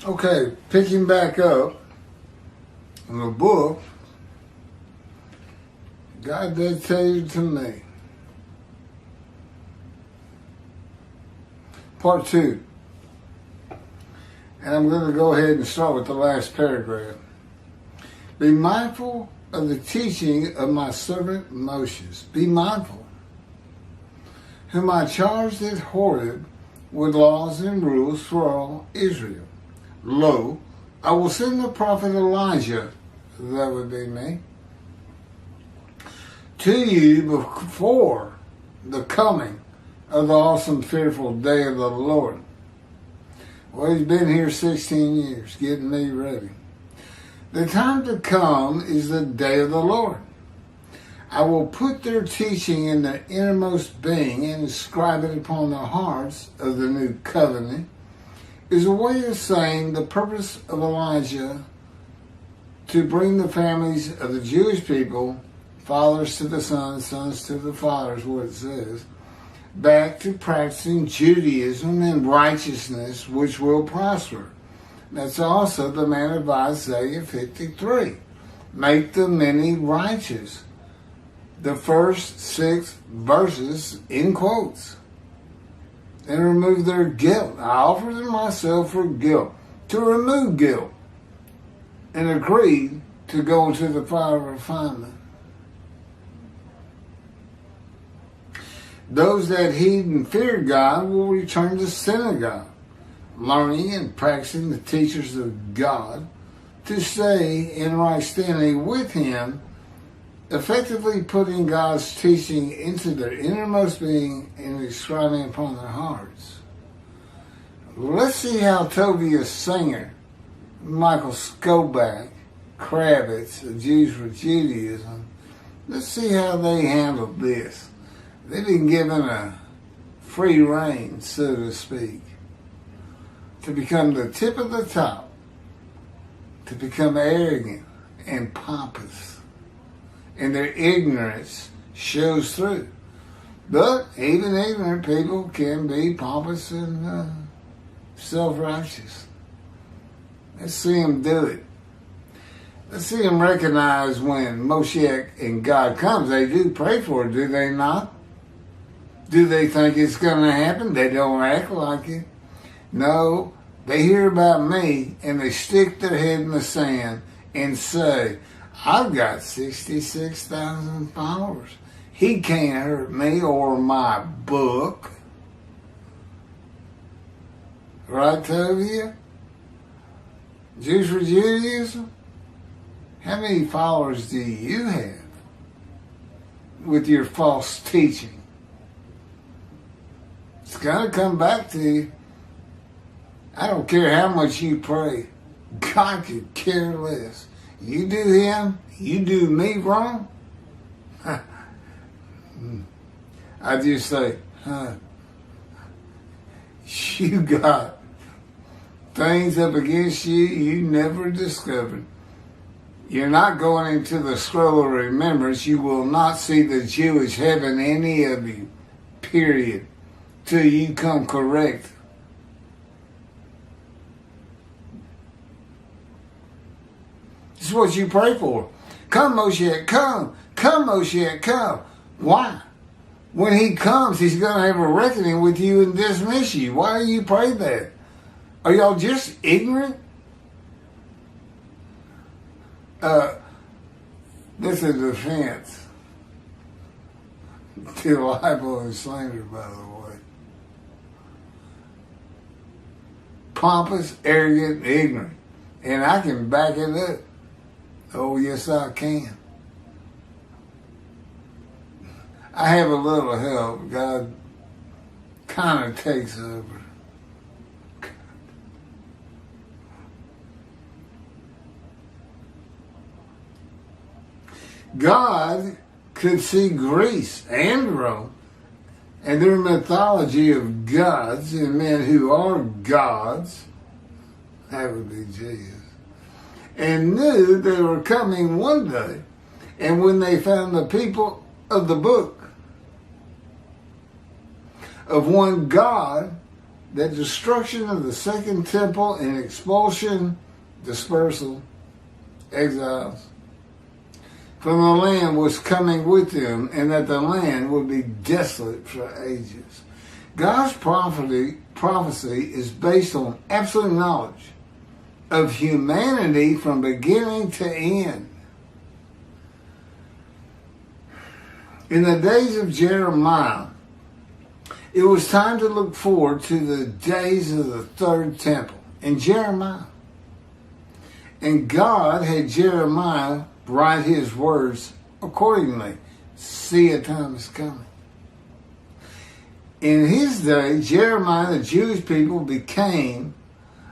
Okay, picking back up in the book, God dedicated to me. Part 2. And I'm going to go ahead and start with the last paragraph. Be mindful of the teaching of my servant Moses. Be mindful, whom I charged at Horeb with laws and rules for all Israel. Lo, I will send the prophet Elijah, that would be me, to you before the coming of the awesome, fearful day of the Lord. Well, he's been here 16 years, getting me ready. The time to come is the day of the Lord. I will put their teaching in the innermost being and inscribe it upon the hearts of the new covenant, is a way of saying the purpose of Elijah to bring the families of the Jewish people, fathers to the sons, sons to the fathers, what it says, back to practicing Judaism and righteousness, which will prosper. That's also the man of Isaiah 53. Make the many righteous. The first 6 verses in quotes. And remove their guilt. I offer them myself for guilt. To remove guilt. And agreed to go into the fire of refinement. Those that heed and fear God will return to synagogue, learning and practicing the teachers of God to stay in right standing with Him, effectively putting God's teaching into their innermost being and inscribing upon their hearts. Let's see how Tobias Singer, Michael Skoback, Kravitz, the Jews for Judaism, let's see how they handled this. They've been given a free rein, so to speak, to become the tip of the top, to become arrogant and pompous. And their ignorance shows through. But even ignorant people can be pompous and self-righteous. Let's see them do it. Let's see them recognize when Moshiach and God comes. They do pray for it, do they not? Do they think it's going to happen? They don't act like it. No, they hear about me and they stick their head in the sand and say, I've got 66,000 followers. He can't hurt me or my book. Right, Tovia? Jews for Judaism? How many followers do you have with your false teaching? It's going to come back to you. I don't care how much you pray. God could care less. You do him, you do me wrong. I just say, you got things up against you you never discovered. You're not going into the scroll of remembrance. You will not see the Jewish heaven, any of you, period, till you come correct. This is what you pray for. Come, Moshiach, come. Come, Moshiach, come. Why? When he comes, he's going to have a reckoning with you and dismiss you. Why do you pray that? Are y'all just ignorant? This is a defense to libel and slander, by the way. Pompous, arrogant, ignorant. And I can back it up. Oh, yes, I can. I have a little help. God kind of takes over. God could see Greece and Rome and their mythology of gods and men who are gods, that would be Jesus, and knew they were coming one day. And when they found the people of the book, of one God, that destruction of the second temple and expulsion, dispersal, exiles from the land was coming with them, and that the land would be desolate for ages. God's prophecy is based on absolute knowledge of humanity from beginning to end. In the days of Jeremiah, it was time to look forward to the days of the third temple in Jeremiah. And God had Jeremiah write his words accordingly. See, a time is coming. In his day, Jeremiah, the Jewish people, became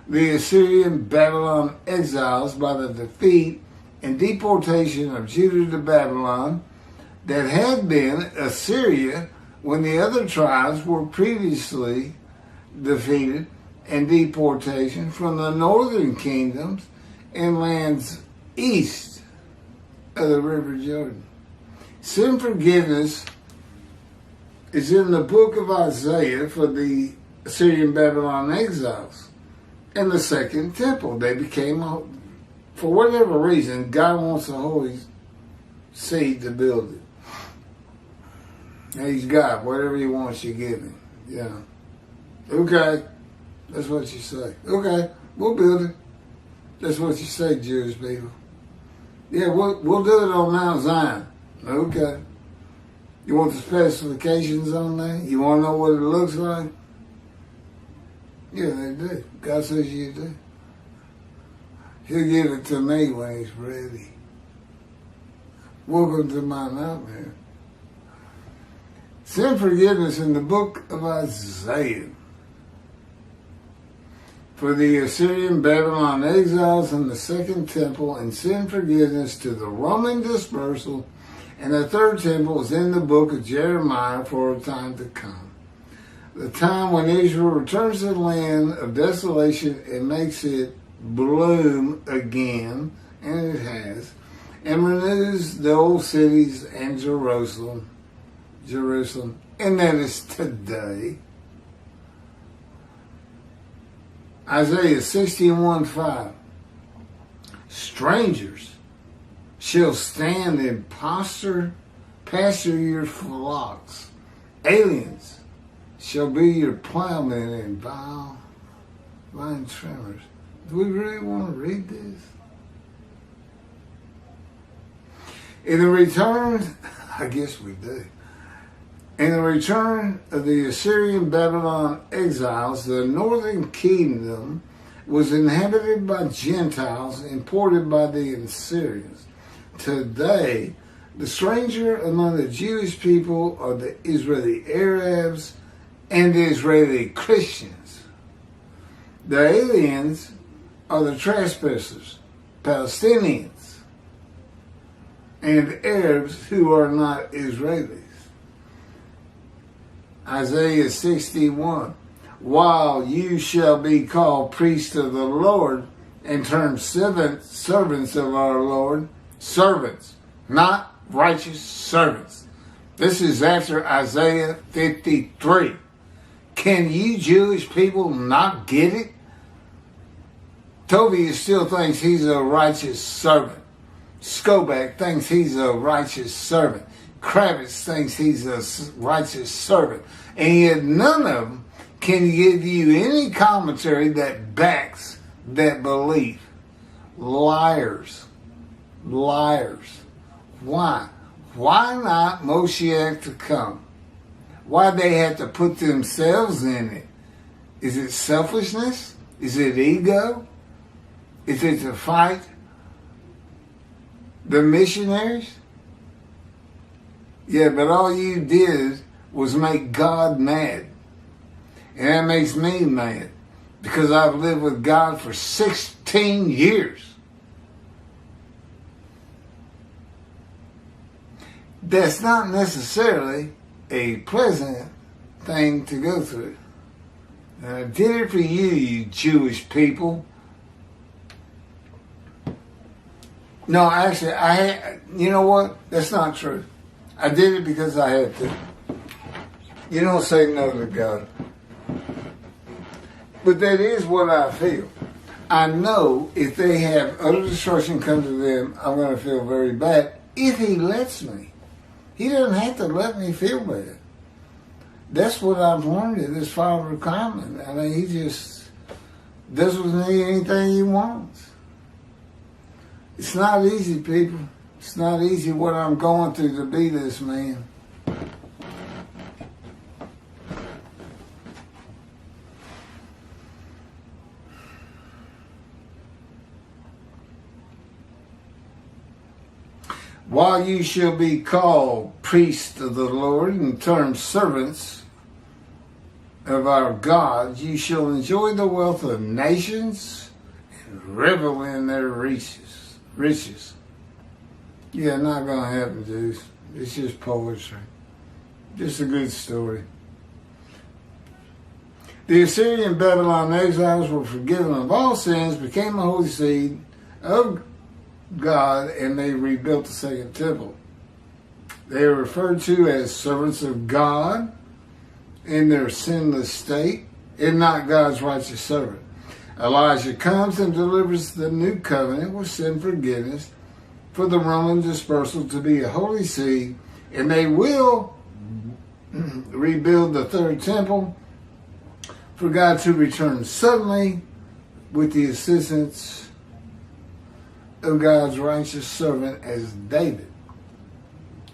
the Assyrian Babylon exiles by the defeat and deportation of Judah to Babylon that had been Assyria when the other tribes were previously defeated and deportation from the northern kingdoms and lands east of the River Jordan. Sin forgiveness is in the book of Isaiah for the Assyrian Babylon exiles. In the second temple, they became, for whatever reason, God wants the holy seed to build it. He's God. Whatever he wants, you give him. Yeah. Okay. That's what you say. Okay. We'll build it. That's what you say, Jewish people. Yeah, we'll do it on Mount Zion. Okay. You want the specifications on there? You want to know what it looks like? Yeah, they do. God says you do. He'll give it to me when he's ready. Welcome to my nightmare. Sin forgiveness in the book of Isaiah for the Assyrian Babylon exiles in the second temple, and sin forgiveness to the Roman dispersal, and the third temple is in the book of Jeremiah for a time to come. The time when Israel returns to the land of desolation and makes it bloom again, and it has, and renews the old cities and Jerusalem, and that is today. Isaiah 61:5. Strangers shall stand and pasture your flocks. Aliens shall be your plowmen and vine trimmers. Do we really want to read this? In the return, I guess we do. In the return of the Assyrian Babylon exiles, the northern kingdom was inhabited by Gentiles imported by the Assyrians. Today, the stranger among the Jewish people are the Israeli Arabs and the Israeli Christians. The aliens are the trespassers, Palestinians, and Arabs who are not Israelis. Isaiah 61, while you shall be called priests of the Lord and termed servants of our Lord, servants, not righteous servants. This is after Isaiah 53. Can you Jewish people not get it? Tobias still thinks he's a righteous servant. Skobach thinks he's a righteous servant. Kravitz thinks he's a righteous servant. And yet none of them can give you any commentary that backs that belief. Liars. Liars. Why? Why not Moshiach to come? Why they have to put themselves in it? Is it selfishness? Is it ego? Is it to fight the missionaries? Yeah, but all you did was make God mad. And that makes me mad because I've lived with God for 16 years. That's not necessarily a pleasant thing to go through. And I did it for you, you Jewish people. No, actually, you know what? That's not true. I did it because I had to. You don't say no to God. But that is what I feel. I know if they have utter destruction come to them, I'm going to feel very bad if he lets me. He doesn't have to let me feel bad. That's what I've learned in this Father Common. I mean, he just does with me anything he wants. It's not easy, people. It's not easy what I'm going through to be this man. While you shall be called priests of the Lord and termed servants of our God, you shall enjoy the wealth of nations and revel in their riches. Yeah, not going to happen, Jews. It's just poetry. Just a good story. The Assyrian and Babylon exiles were forgiven of all sins, became a holy seed of God, and they rebuilt the second temple. They are referred to as servants of God in their sinless state, and not God's righteous servant. Elijah comes and delivers the new covenant with sin forgiveness for the Roman dispersal to be a holy seed, and they will rebuild the third temple for God to return suddenly with the assistance of God's righteous servant as David,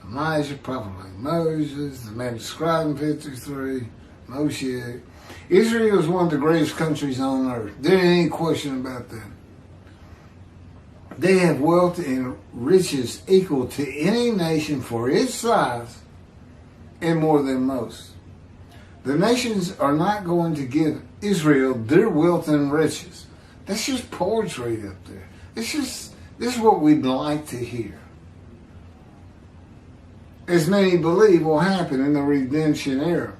Elijah, prophet like Moses, the man described in 53, Moshe. Israel is one of the greatest countries on earth. There ain't any question about that. They have wealth and riches equal to any nation for its size and more than most. The nations are not going to give Israel their wealth and riches. That's just poetry up there. This is what we'd like to hear. As many believe will happen in the redemption era.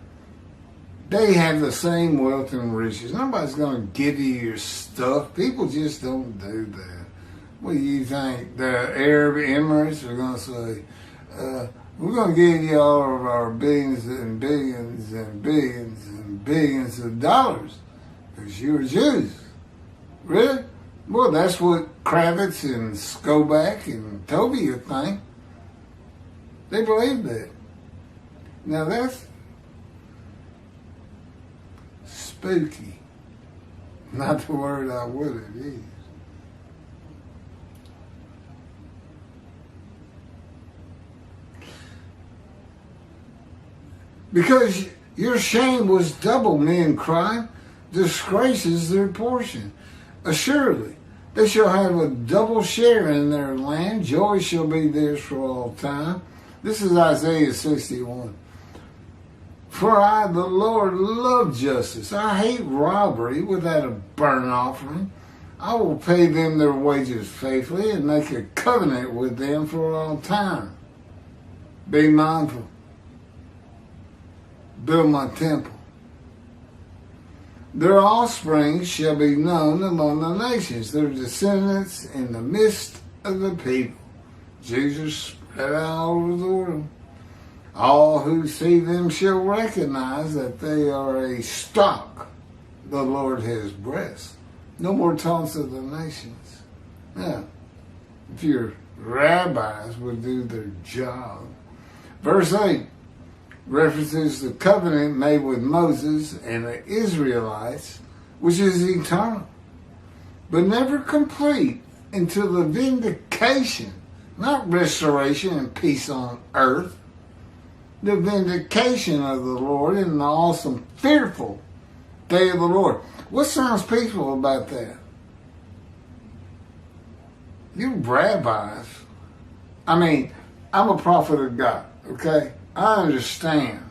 They have the same wealth and riches. Nobody's going to give you your stuff. People just don't do that. What do you think? The Arab Emirates are going to say, we're going to give you all of our billions and billions and billions and billions of dollars because you're Jews. Really? Well, that's what Kravitz and Skoback and Tobia think. They believe that. Now that's spooky. Not the word I would have used. Because your shame was double, men cry. Disgrace is their portion. Assuredly, they shall have a double share in their land. Joy shall be theirs for all time. This is Isaiah 61. For I, the Lord, love justice. I hate robbery without a burnt offering. I will pay them their wages faithfully and make a covenant with them for all time. Be mindful. Build my temple. Their offspring shall be known among the nations, their descendants in the midst of the people. Jesus spread out all over the world. All who see them shall recognize that they are a stock the Lord has blessed. No more taunts of the nations. Now, if your rabbis would do their job. Verse 8 references the covenant made with Moses and the Israelites, which is eternal, but never complete until the vindication, not restoration and peace on earth, the vindication of the Lord in the awesome, fearful day of the Lord. What sounds peaceful about that? You rabbis, I'm a prophet of God, okay? I understand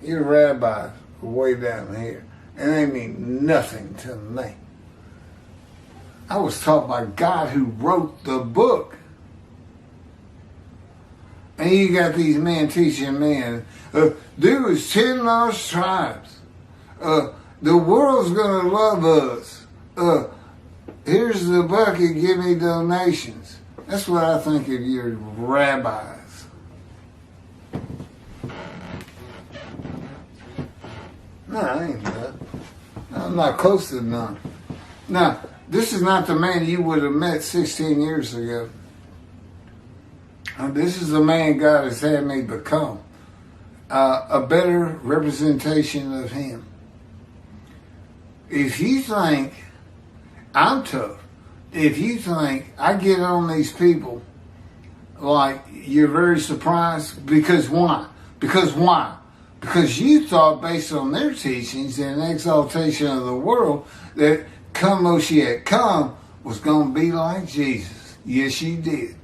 you rabbis are way down here, and they mean nothing to me. I was taught by God who wrote the book. And you got these men teaching men, do as 10 lost tribes. The world's going to love us. Here's the bucket, give me donations. That's what I think of your rabbis. No, I ain't that. I'm not close to none. Now, this is not the man you would have met 16 years ago. This is the man God has had me become. A better representation of him. If you think I'm tough, if you think I get on these people like you're very surprised, because why? Because why? Because you thought, based on their teachings and exaltation of the world, that come Moshiach, come was going to be like Jesus. Yes, you did.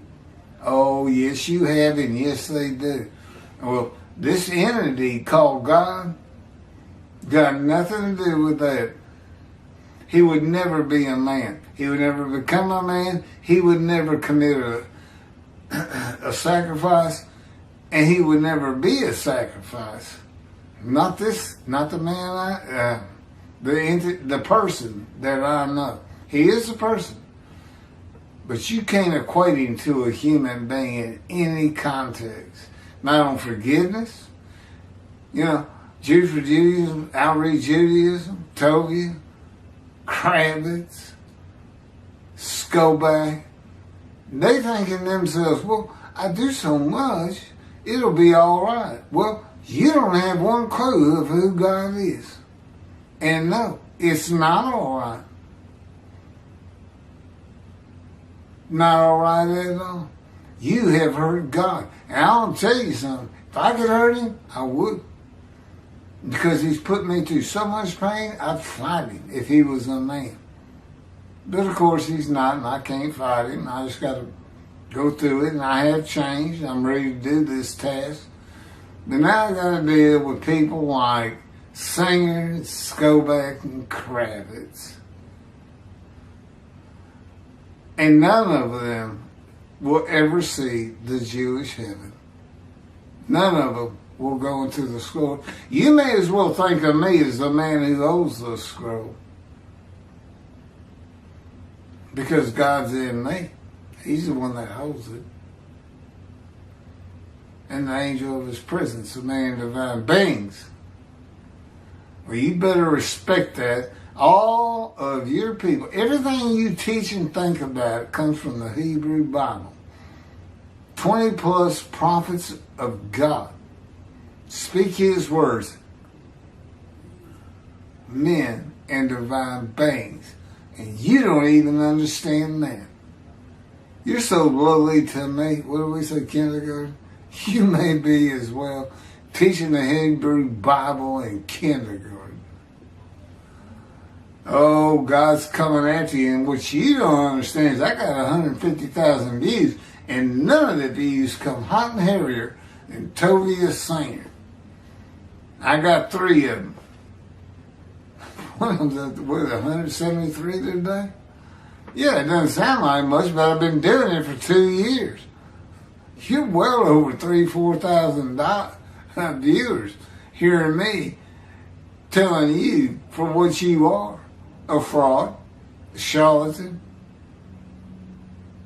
Oh, yes, you have, and yes, they do. Well, this entity called God got nothing to do with that. He would never be a man. He would never become a man. He would never commit a sacrifice, and he would never be a sacrifice. Not the man the person that I know. He is a person. But you can't equate him to a human being in any context. Not on forgiveness. Jews for Judaism, outreach Judaism, Tovia, Kravitz, Skobag. They thinking themselves, well, I do so much, it'll be all right. Well, you don't have one clue of who God is. And no, it's not all right. Not all right at all. You have hurt God. And I'll tell you something. If I could hurt him, I would. Because he's put me through so much pain, I'd fight him if he was a man. But of course he's not, and I can't fight him. I just got to go through it, and I have changed. I'm ready to do this task. But now I got to deal with people like Singer, Skobach, and Kravitz. And none of them will ever see the Jewish heaven. None of them will go into the scroll. You may as well think of me as the man who holds the scroll. Because God's in me. He's the one that holds it. And the angel of his presence, the man divine beings. Well, you better respect that. All of your people, everything you teach and think about comes from the Hebrew Bible. 20 plus prophets of God speak his words. Men and divine beings. And you don't even understand that. You're so lowly to me. What do we say, kindergarten? You may be as well teaching the Hebrew Bible in kindergarten. Oh, God's coming after you, and what you don't understand is I got 150,000 views, and none of the views come hot and heavier than Tovia Singer. I got 3 of them. One of them was 173 today. Yeah, it doesn't sound like much, but I've been doing it for 2 years. You're well over 3,000-4,000 viewers hearing me telling you for what you are. A fraud, a charlatan.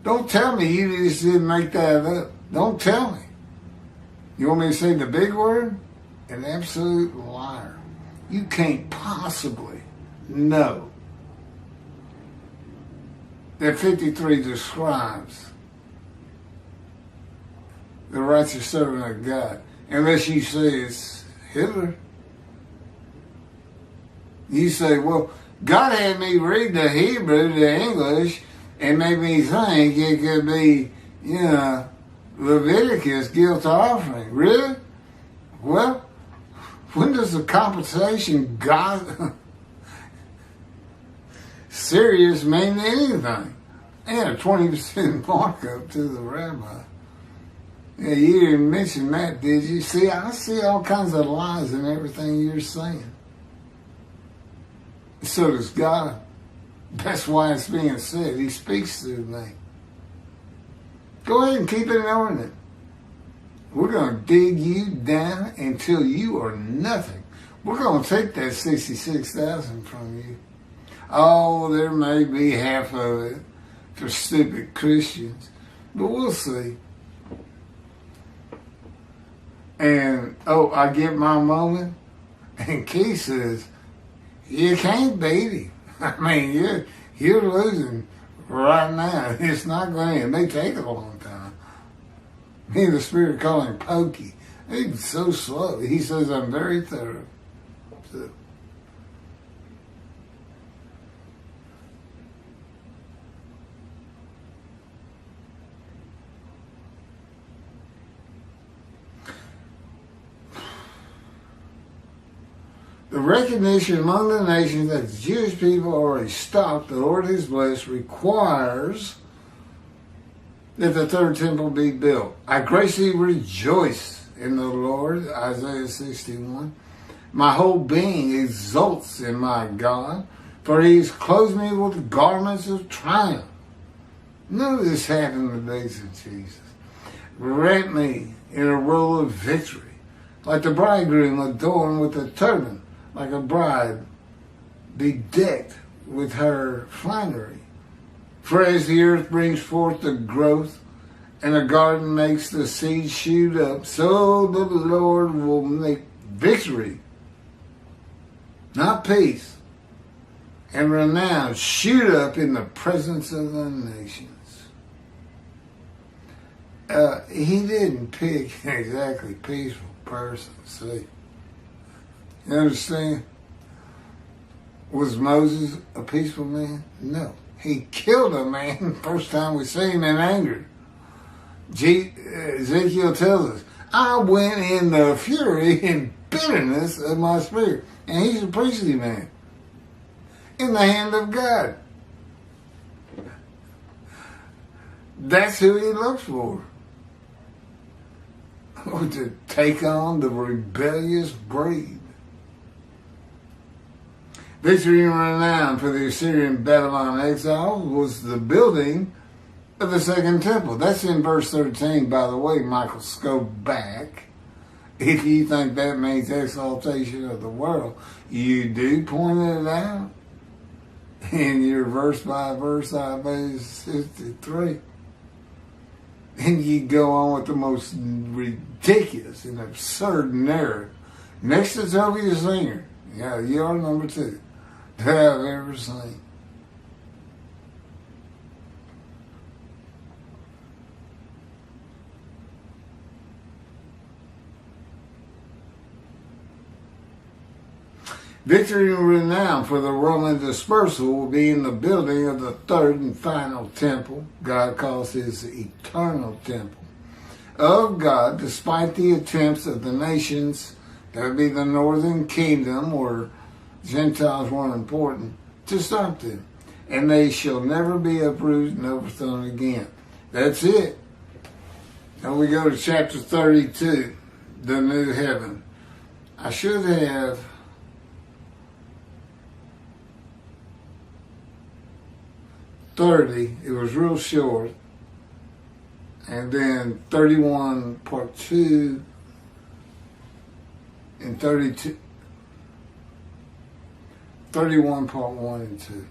Don't tell me you just didn't make that up. Don't tell me. You want me to say the big word? An absolute liar. You can't possibly know that 53 describes the righteous servant of God, unless you say it's Hitler. You say, well, God had me read the Hebrew, the English, and made me think it could be, Leviticus guilt offering. Really? Well, when does the compensation God serious mean anything? And a 20% markup to the rabbi. Yeah, you didn't mention that, did you? See, I see all kinds of lies in everything you're saying. So does God. That's why it's being said. He speaks through me. Go ahead and keep ignoring it. We're going to dig you down until you are nothing. We're going to take that 66,000 from you. Oh, there may be half of it for stupid Christians, but we'll see. And, I get my moment. And Keith says, you can't beat him. I mean, you're losing right now. It's not going to. It may take a long time. Me and the Spirit call him Pokey. He's so slow. He says, I'm very thorough. So, the recognition among the nations that the Jewish people already stopped, the Lord has blessed, requires that the third temple be built. I greatly rejoice in the Lord, Isaiah 61. My whole being exults in my God, for he has clothed me with garments of triumph. None of this happened in the days of Jesus. Wrap me in a robe of victory, like the bridegroom adorned with a turban, like a bride bedecked with her finery. For as the earth brings forth the growth, and a garden makes the seed shoot up, so the Lord will make victory, not peace, and renown shoot up in the presence of the nations. He didn't pick an exactly peaceful person, see. You understand? Was Moses a peaceful man? No. He killed a man first time we see him in anger. Ezekiel tells us, I went in the fury and bitterness of my spirit. And he's a priestly man. In the hand of God. That's who he looks for. To take on the rebellious breed. Victory and renown for the Assyrian Babylon exile was the building of the second temple. That's in verse 13, by the way, Michael. Go back. If you think that means exaltation of the world, you do point it out in your verse by verse Isaiah 63. And you go on with the most ridiculous and absurd narrative. Next to Toby the Singer. Yeah, you are number 2 that I've ever seen. Victory and renown for the Roman dispersal will be in the building of the third and final temple, God calls his eternal temple, of God, despite the attempts of the nations, that would be the northern kingdom, where Gentiles weren't important, to stop them. And they shall never be uprooted and overthrown again. That's it. Now we go to chapter 32, the new heaven. I should have 30, it was real short, and then 31 part 2, and 31 part 1 and 2.